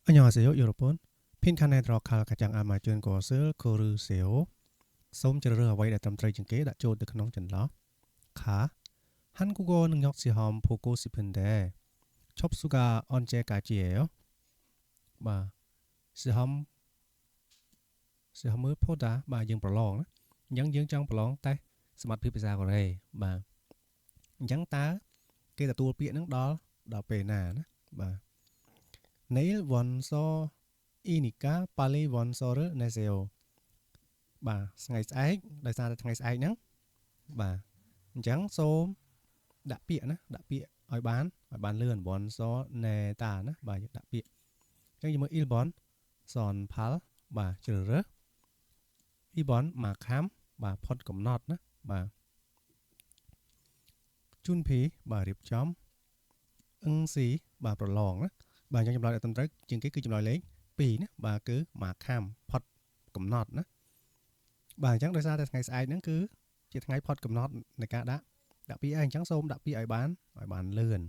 안녕하세요, 여러분. 핀칸에 들어갈 가장 아마존 것을 고르세요.សូមជ្រើសរើសអ្វីដែលត្រឹមត្រូវជាងគេដាក់ចូលទៅក្នុងចន្លោះ 가 한국어 능력 시험 보고 싶은데 접수가 언제까지예요? 봐. 시험 시험을 보다 បាទយើងប្រឡងណាអញ្ចឹងយើងចង់ប្រឡងតេស្តសមត្ថភាពភាសាកូរ៉េបាទអញ្ចឹងតើគេទទួលពាក្យហ្នឹងដល់ពេលណាណាបាទ Neil Wonso Inika Pali Wonso를 내세요 បាទថ្ងៃស្អែកដោយសារតែថ្ងៃស្អែកហ្នឹងបាទអញ្ចឹងសូមដាក់ពាក្យណាដាក់ពាក្យឲ្យបានលឿន Wonso Neta ណាបាទយើងដាក់ពាក្យអញ្ចឹងយើងមើល Ilbon Son Pal បាទជ្រើសរើស Ibon Makham បាទផុតកំណត់ណាបាទ Junpi បាទរៀបចំអឹងស៊ីបាទប្រឡងណាបាទអញ្ចឹងចម្លើយដែលត្រឹមត្រូវជាងគេគឺចម្លើយលេខ2ណាបាទគឺ Makham ផុតកំណត់ណាបាទអញ្ចឹងដោយសារតែថ្ងៃស្អែកហ្នឹងគឺជាថ្ងៃផុតកំណត់នៃការដាក់ពាក្យឯងអញ្ចឹងសូមដាក់ពាក្យឲ្យបានលឿន